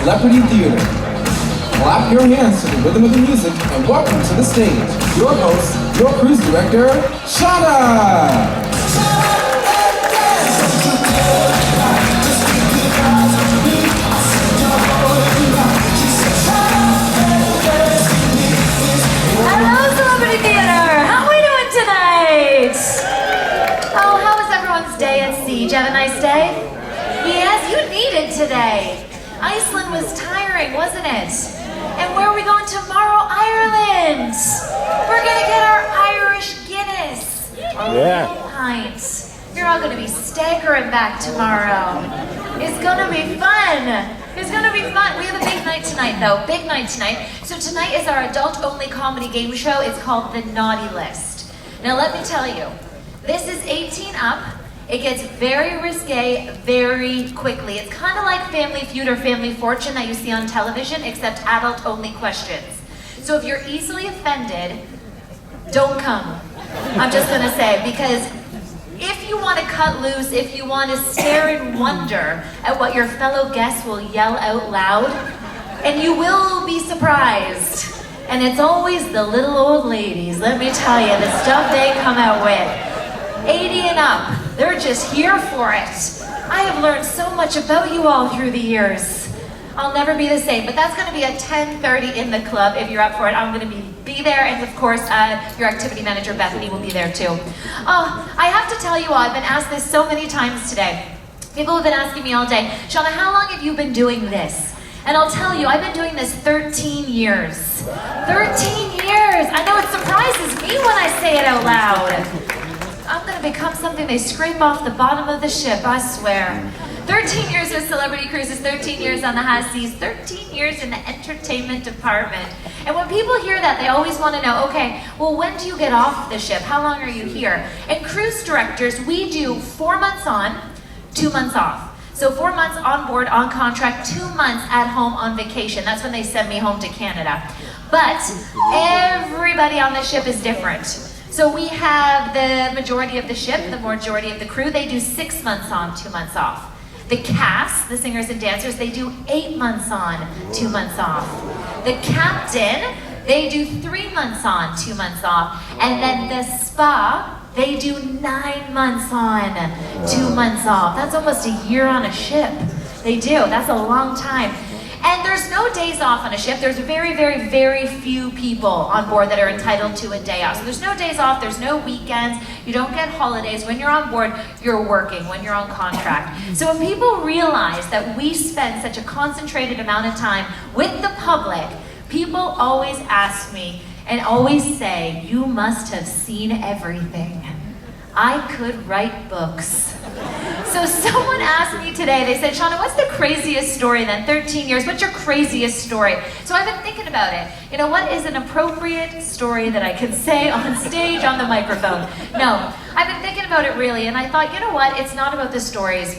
Celebrity Theater. Clap your hands to the rhythm of the music and welcome to the stage, your host, your cruise director, Shawna! Hello, Celebrity Theater! How are we doing tonight? Oh, how was everyone's day at sea? Did you have a nice day? Yes, you needed today. Iceland was tiring, wasn't it? And where are we going tomorrow? Ireland! We're gonna get our Irish Guinness. Yeah. Pints. You're all gonna be staggering back tomorrow. It's gonna be fun. It's gonna be fun. We have a big night tonight, though. Big night tonight. So tonight is our adult-only comedy game show. It's called The Naughty List. Now let me tell you, this is 18 up. It gets very risque very quickly. It's kind of like Family Feud or Family Fortune that you see on television, except adult-only questions. So if you're easily offended, don't come. I'm just gonna say, because if you want to cut loose, if you want to stare in wonder at what your fellow guests will yell out loud, and you will be surprised. And it's always the little old ladies, let me tell you, the stuff they come out with. 80 and up, they're just here for it. I have learned so much about you all through the years. I'll never be the same, but that's gonna be at 10:30 in the club. If you're up for it, I'm gonna be there, and of course, your activity manager, Bethany, will be there too. Oh, I have to tell you all, I've been asked this so many times today. People have been asking me all day, Shawna, how long have you been doing this? And I'll tell you, I've been doing this 13 years. 13 years! I know it surprises me when I say it out loud. I'm gonna become something they scrape off the bottom of the ship, I swear. 13 years with Celebrity Cruises, 13 years on the high seas, 13 years in the entertainment department. And when people hear that, they always want to know, okay, well, when do you get off the ship? How long are you here? And cruise directors, we do 4 months on, 2 months off. So 4 months on board, on contract, 2 months at home on vacation. That's when they send me home to Canada. But everybody on the ship is different. So we have the majority of the ship, the majority of the crew, they do 6 months on, 2 months off. The cast, the singers and dancers, they do 8 months on, 2 months off. The captain, they do 3 months on, 2 months off. And then the spa, they do 9 months on, 2 months off. That's almost a year on a ship. They do, that's a long time. And there's no days off on a ship. There's very, very, very few people on board that are entitled to a day off. So there's no days off, there's no weekends, you don't get holidays. When you're on board, you're working, when you're on contract. So when people realize that we spend such a concentrated amount of time with the public, people always ask me and always say, you must have seen everything. I could write books. So someone asked me today, they said, Shawna, what's the craziest story then? 13 years, what's your craziest story? So I've been thinking about it. You know, what is an appropriate story that I can say on stage on the microphone? No, I've been thinking about it really, and I thought, you know what, it's not about the stories.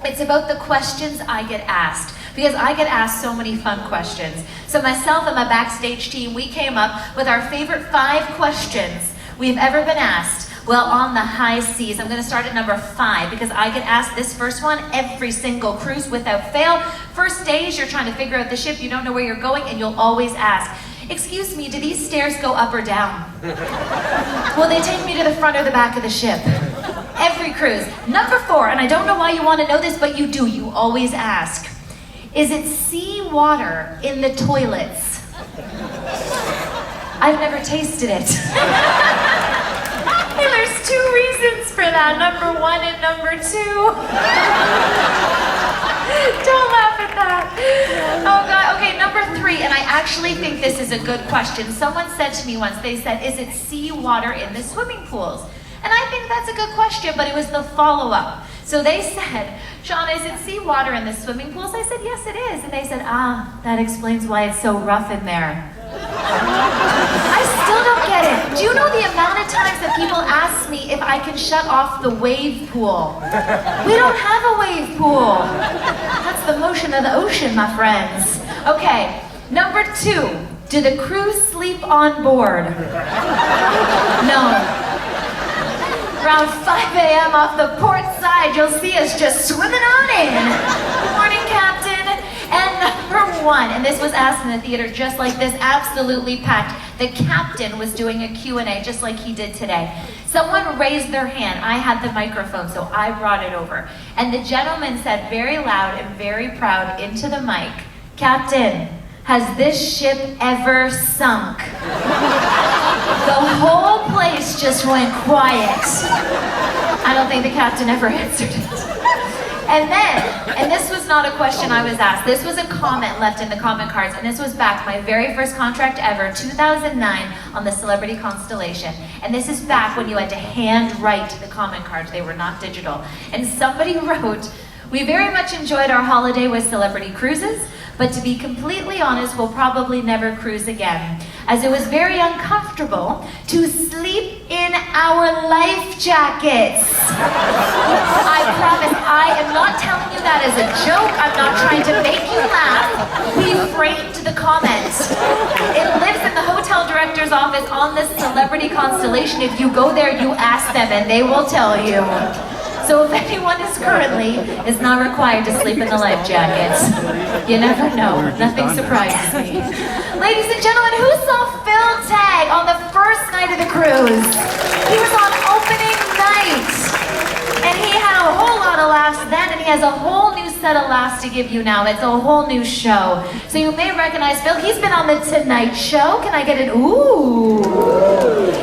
It's about the questions I get asked. Because I get asked so many fun questions. So myself and my backstage team, we came up with our favorite 5 questions we've ever been asked. Well, on the high seas, I'm gonna start at number 5 because I get asked this first one every single cruise without fail. First days, you're trying to figure out the ship, you don't know where you're going, and you'll always ask, excuse me, do these stairs go up or down? Will they take me to the front or the back of the ship? Every cruise. Number 4, and I don't know why you wanna know this, but you do, you always ask, is it sea water in the toilets? I've never tasted it. And there's 2 reasons for that, number 1 and number 2. Don't laugh at that. Oh God, okay, number 3, and I actually think this is a good question. Someone said to me once, they said, is it sea water in the swimming pools? And I think that's a good question, but it was the follow-up. So they said, Shawna, is it sea water in the swimming pools? I said, yes it is. And they said, that explains why it's so rough in there. I still don't get it. Do you know the amount of times that people ask me if I can shut off the wave pool? We don't have a wave pool. That's the motion of the ocean, my friends. Okay, number 2, do the crew sleep on board? No. Around 5 a.m. off the port side, you'll see us just swimming on in. Good morning, Captain. And Number one, and this was asked in the theater just like this, absolutely packed. The captain was doing a Q&A just like he did today. Someone raised their hand. I had the microphone, so I brought it over. And the gentleman said very loud and very proud into the mic, "Captain, has this ship ever sunk?" The whole place just went quiet. I don't think the captain ever answered it. And this was not a question I was asked. This was a comment left in the comment cards, and this was back my very first contract ever, 2009, on the Celebrity Constellation. And this is back when you had to hand write the comment cards. They were not digital. And somebody wrote, "We very much enjoyed our holiday with Celebrity Cruises, but to be completely honest, we'll probably never cruise again, as it was very uncomfortable to sleep in our life jackets." I promise, I am not telling you that as a joke. I'm not trying to make you laugh. We framed the comment. It lives in the hotel director's office on this Celebrity Constellation. If you go there, you ask them and they will tell you. So if anyone is not required to sleep in the life jackets, you never know. Nothing surprises me. Ladies and gentlemen, who saw Phil Tagg on the first night of the cruise? He was on opening night. And he had a whole lot of laughs then, and he has a whole new set of laughs to give you now. It's a whole new show. So you may recognize Phil. He's been on The Tonight Show. Can I get an ooh?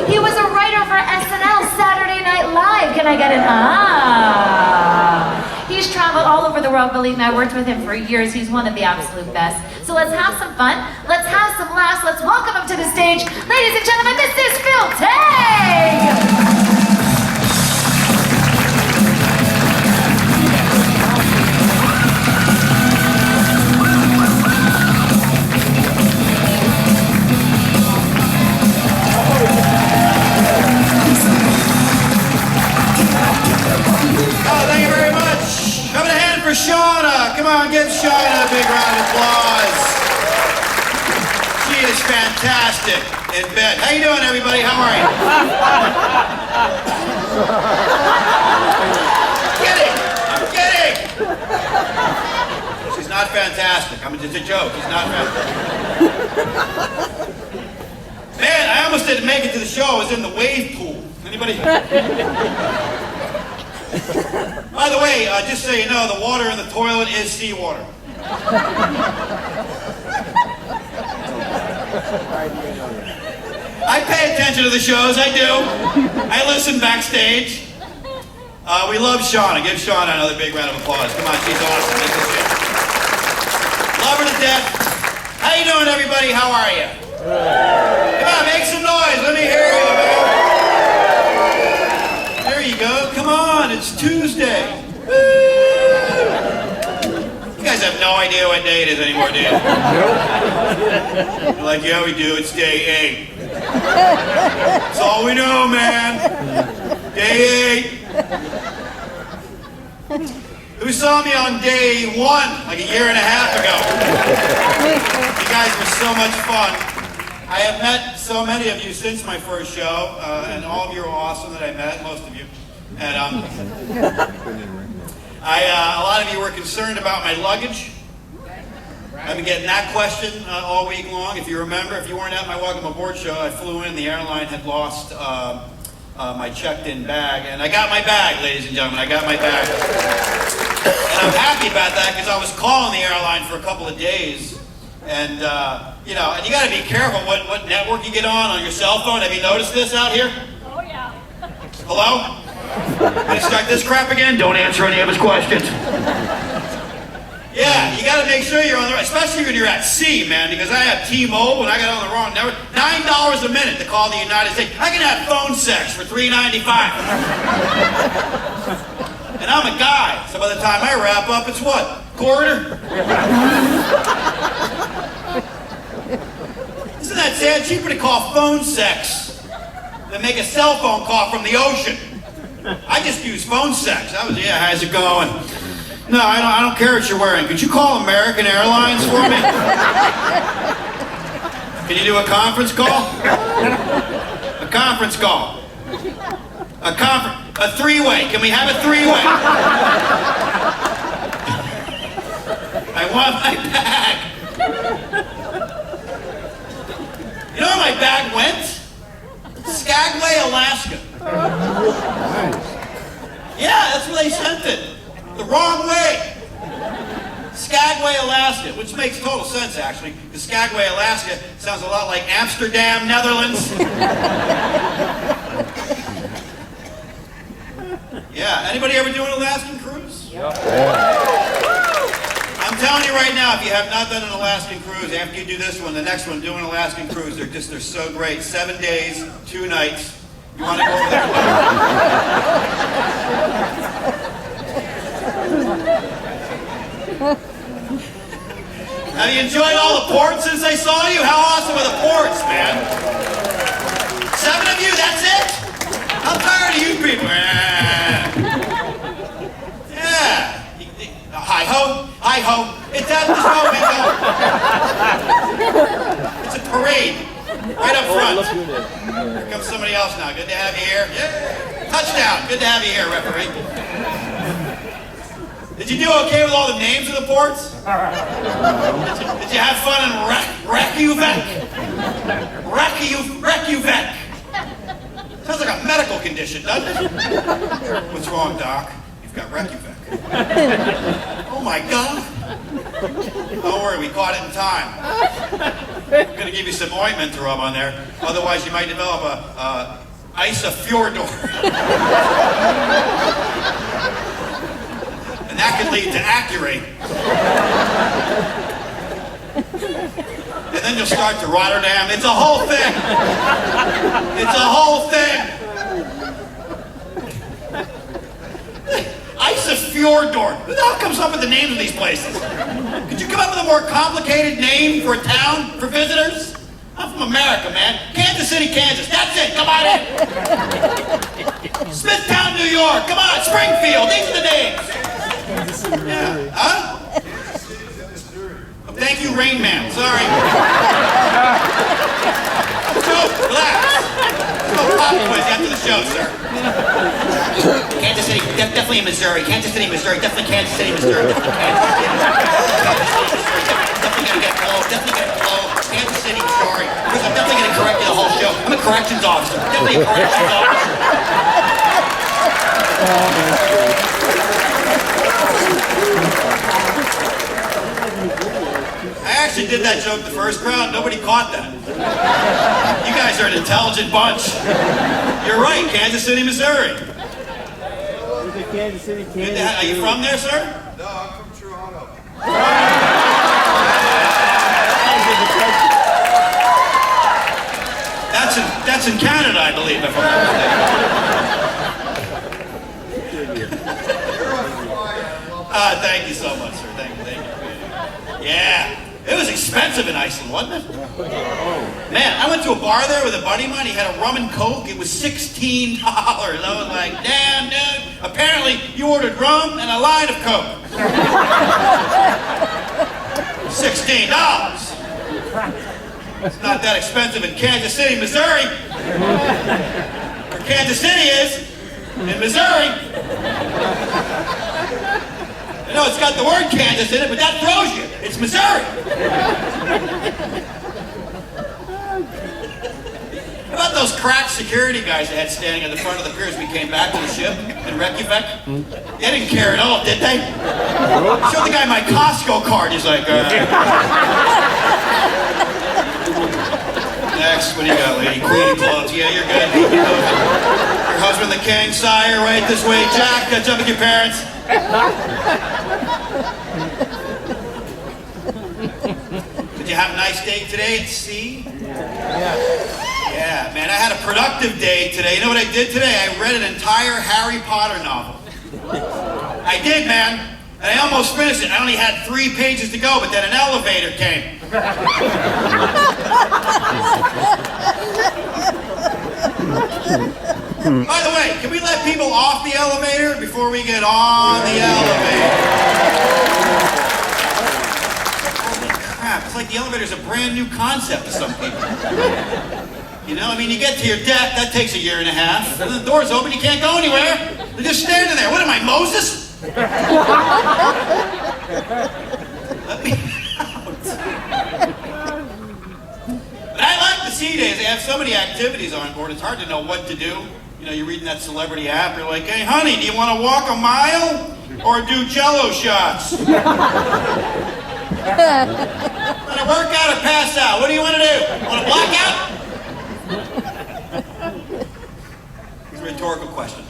He was a writer for SNL, Saturday Night Live. Can I get an ah? He's traveled all over the world, believe me. I worked with him for years. He's one of the absolute best. So let's have some fun. Let's have some laughs. Let's welcome him to the stage. Ladies and gentlemen, this is Phil Tagg! For Shawna. Come on, give Shawna a big round of applause. She is fantastic in bed. How you doing, everybody? How are you? I'm kidding. She's not fantastic. I mean, it's a joke. She's not fantastic. Man, I almost didn't make it to the show. I was in the wave pool. Anybody? By the way, just so you know, the water in the toilet is seawater. I pay attention to the shows, I do. I listen backstage. We love Shawna. Give Shawna another big round of applause. Come on, she's awesome. Love her to death. How you doing, everybody? How are you? Come on, make some noise. Let me hear you, man. There you go. Come on, it's Tuesday. Woo! You guys have no idea what day it is anymore, do you? You're like, yeah, we do. It's day 8. That's all we know, man. Day 8. Who saw me on day 1, like a year and a half ago? You guys were so much fun. I have met so many of you since my first show, and all of you are awesome that I met, most of you. And a lot of you were concerned about my luggage. I've been getting that question all week long. If you remember, if you weren't at my Welcome Aboard show, I flew in, the airline had lost my checked-in bag, and I got my bag, ladies and gentlemen, I got my bag. And I'm happy about that because I was calling the airline for a couple of days. And, you know, and you got to be careful what network you get on your cell phone. Have you noticed this out here? Oh, yeah. Hello? Gonna start this crap again? Don't answer any of his questions. Yeah, you got to make sure you're on the right, especially when you're at sea, man, because I have T-Mobile and I got on the wrong network. $9 a minute to call the United States. I can have phone sex for $3.95. And I'm a guy, so by the time I wrap up, it's what? Quarter? Isn't that sad? Cheaper to call phone sex than make a cell phone call from the ocean. I just use phone sex. Yeah, how's it going? No, I don't care what you're wearing. Could you call American Airlines for me? Can you do a conference call? A conference call. A three-way. Can we have a three-way? I I want my bag. You know where my bag went? Skagway, Alaska. Yeah, that's where they sent it. The wrong way. Skagway, Alaska, which makes total sense actually, because Skagway, Alaska sounds a lot like Amsterdam, Netherlands. Yeah, anybody ever do an Alaskan cruise? Yep. I'm telling you right now, if you have not done an Alaskan cruise, after you do this one, the next one, do an Alaskan cruise. They're so great. 7 days, 2 nights. You want to go over there? Have you enjoyed all the ports since I saw you? How awesome are the ports, man? 7 of you, that's it? I'm tired of you people. Yeah. Hi-ho, hi-ho. It's at the show, It's a parade. Right up front. Here comes somebody else now. Good to have you here. Yeah. Touchdown. Good to have you here, referee. Did you do okay with all the names of the ports? Did you have fun in Reykjavik? Reykjavik. Sounds like a medical condition, doesn't it? What's wrong, Doc? You've got Reykjavik. Oh my God. Don't worry, we caught it in time. I'm going to give you some ointment to rub on there. Otherwise, you might develop a isofjordor. And that could lead to accurate. And then you'll start to Rotterdam. It's a whole thing. It's a whole thing. Isofjordor. Who the hell comes up with the names of these places? Could you come up with a more complicated name for a town for visitors? I'm from America, man. Kansas City, Kansas. That's it. Come on in. Smithtown, New York. Come on. Springfield. These are the names. Yeah. Huh? Thank you, Rain Man. Sorry. So, relax. Go pop quiz after the show, sir. Kansas City, definitely in Missouri. Kansas City, Missouri. Definitely Kansas City, Missouri. Definitely gonna get blow. Definitely gonna blow. Kansas City, Missouri. Because I'm definitely gonna correct you the whole show. I'm a corrections officer. Definitely a corrections officer. I actually did that joke the first round. Nobody caught that. You guys are an intelligent bunch. You're right, Kansas City, Missouri. Kansas City, Are you from there, sir? No, I'm from Toronto. That's in Canada, I believe, if I'm not mistaken. Thank you so much, sir. Thank you. Yeah. It was expensive in Iceland, wasn't it? Man, I went to a bar there with a buddy of mine. He had a rum and coke. It was $16. I was like, damn, dude. Apparently, you ordered rum and a line of coke. $16. It's not that expensive in Kansas City, Missouri. Where Kansas City is, in Missouri. I know it's got the word Kansas in it, but that throws you. It's Missouri. How about those crack security guys they had standing at the front of the pier as we came back to the ship in Reykjavik? They didn't care at all, did they? Showed the guy my Costco card. He's like, next, what do you got, lady? Queen clothes. Yeah, you're good. Your husband, the king, sire, right this way. Jack, catch up with your parents. Did you have a nice day today at sea? Yeah, man, I had a productive day today. You know what I did today? I read an entire Harry Potter novel. I did, man. And I almost finished it. I only had 3 pages to go, but then an elevator came. By the way, can we let people off the elevator before we get on the elevator? Holy crap, it's like the elevator's a brand new concept to some people. You know, I mean, you get to your deck, that takes a year and a half. And the door's open, you can't go anywhere. They're just standing there. What am I, Moses? Let me out. But I like the C days. They have so many activities on board. It's hard to know what to do. You know, you're reading that celebrity app. You're like, hey, honey, do you want to walk a mile or do Jello shots? Want to work out or pass out? What do you want to do? Want to block out? It's a rhetorical question.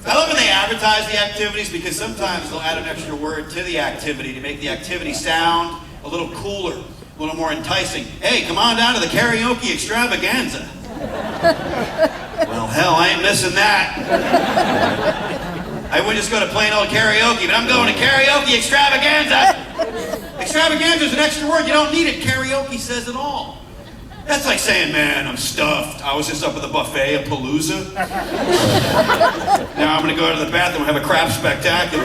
I love when they advertise the activities because sometimes they'll add an extra word to the activity to make the activity sound a little cooler, a little more enticing. Hey, come on down to the karaoke extravaganza. Well, hell, I ain't missing that. I wouldn't just go to plain old karaoke, but I'm going to karaoke extravaganza. Extravaganza is an extra word. You don't need it. Karaoke says it all. That's like saying, man, I'm stuffed. I was just up at the buffet at Palooza. Now I'm going to go to the bathroom and have a crap spectacular.